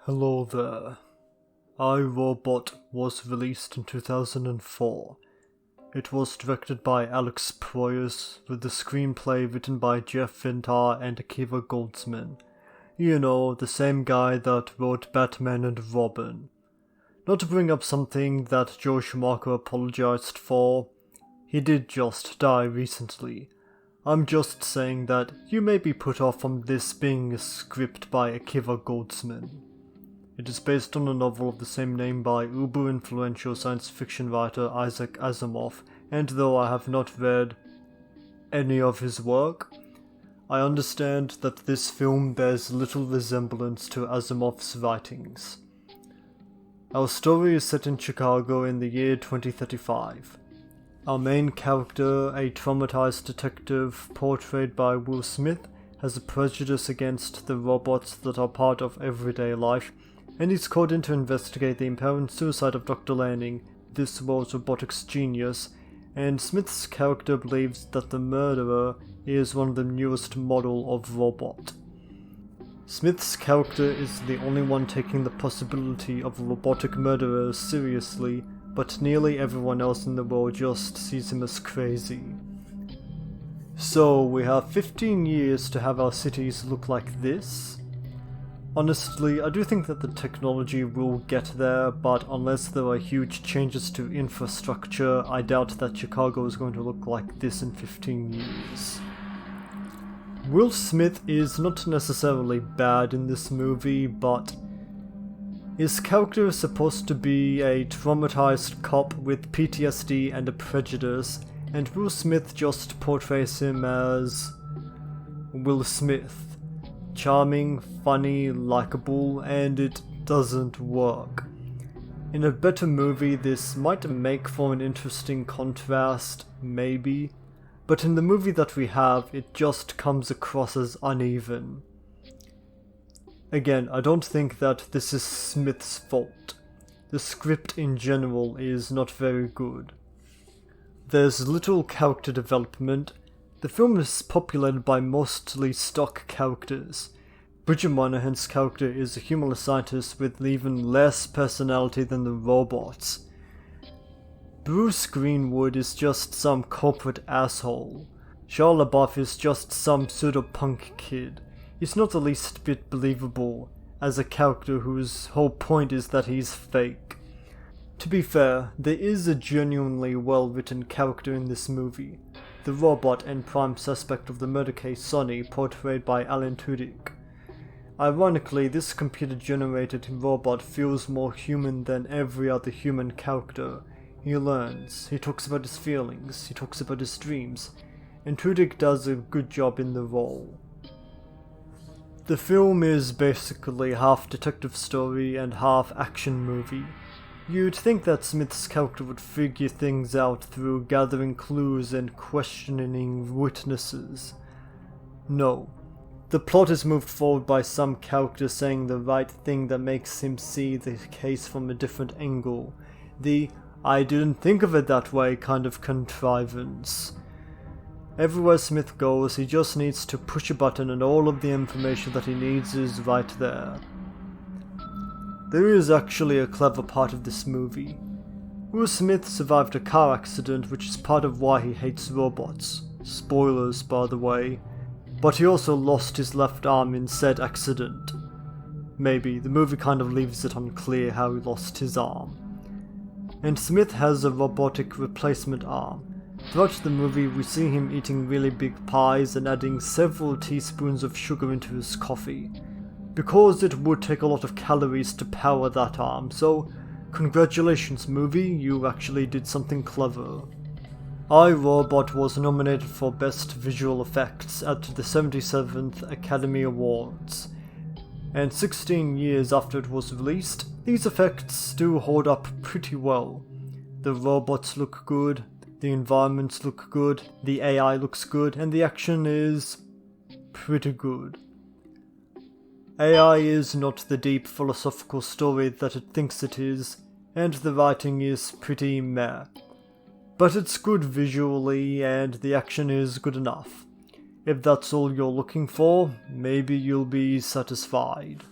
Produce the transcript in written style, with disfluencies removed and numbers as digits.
Hello there. I, Robot was released in 2004. It was directed by Alex Proyas with the screenplay written by Jeff Vintar and Akiva Goldsman. You know, the same guy that wrote Batman and Robin. Not to bring up something that Joel Schumacher apologized for, he did just die recently. I'm just saying that you may be put off from this being a script by Akiva Goldsman. It is based on a novel of the same name by uber-influential science fiction writer Isaac Asimov, and though I have not read any of his work, I understand that this film bears little resemblance to Asimov's writings. Our story is set in Chicago in the year 2035. Our main character, a traumatized detective portrayed by Will Smith, has a prejudice against the robots that are part of everyday life, and he's called in to investigate the apparent suicide of Dr Lanning, this world's robotics genius, and Smith's character believes that the murderer is one of the newest model of robot. Smith's character is the only one taking the possibility of a robotic murderer seriously, but nearly everyone else in the world just sees him as crazy. So we have 15 years to have our cities look like this. Honestly, I do think that the technology will get there, but unless there are huge changes to infrastructure, I doubt that Chicago is going to look like this in 15 years. Will Smith is not necessarily bad in this movie, but his character is supposed to be a traumatized cop with PTSD and a prejudice, and Will Smith just portrays him as Will Smith. Charming, funny, likable, and it doesn't work. In a better movie, this might make for an interesting contrast, maybe, but in the movie that we have, it just comes across as uneven. Again, I don't think that this is Smith's fault. The script in general is not very good. There's little character development. The film is populated by mostly stock characters. Bridget Moynahan's character is a humorless scientist with even less personality than the robots. Bruce Greenwood is just some corporate asshole. Shia LaBeouf is just some pseudo-punk kid. He's not the least bit believable as a character whose whole point is that he's fake. To be fair, there is a genuinely well-written character in this movie. The robot and prime suspect of the murder case, Sonny, portrayed by Alan Tudyk. Ironically, this computer-generated robot feels more human than every other human character. He learns, he talks about his feelings, he talks about his dreams, and Tudyk does a good job in the role. The film is basically half detective story and half action movie. You'd think that Smith's character would figure things out through gathering clues and questioning witnesses. No. The plot is moved forward by some character saying the right thing that makes him see the case from a different angle. The "I didn't think of it that way" kind of contrivance. Everywhere Smith goes, he just needs to push a button and all of the information that he needs is right there. There is actually a clever part of this movie. Will Smith survived a car accident, which is part of why he hates robots. Spoilers, by the way. But he also lost his left arm in said accident. Maybe, the movie kind of leaves it unclear how he lost his arm. And Smith has a robotic replacement arm. Throughout the movie, we see him eating really big pies and adding several teaspoons of sugar into his coffee. Because it would take a lot of calories to power that arm, so congratulations movie, you actually did something clever. I, Robot was nominated for Best Visual Effects at the 77th Academy Awards. And 16 years after it was released, these effects do hold up pretty well. The robots look good, the environments look good, the AI looks good, and the action is pretty good. AI is not the deep philosophical story that it thinks it is, and the writing is pretty meh. But it's good visually, and the action is good enough. If that's all you're looking for, maybe you'll be satisfied.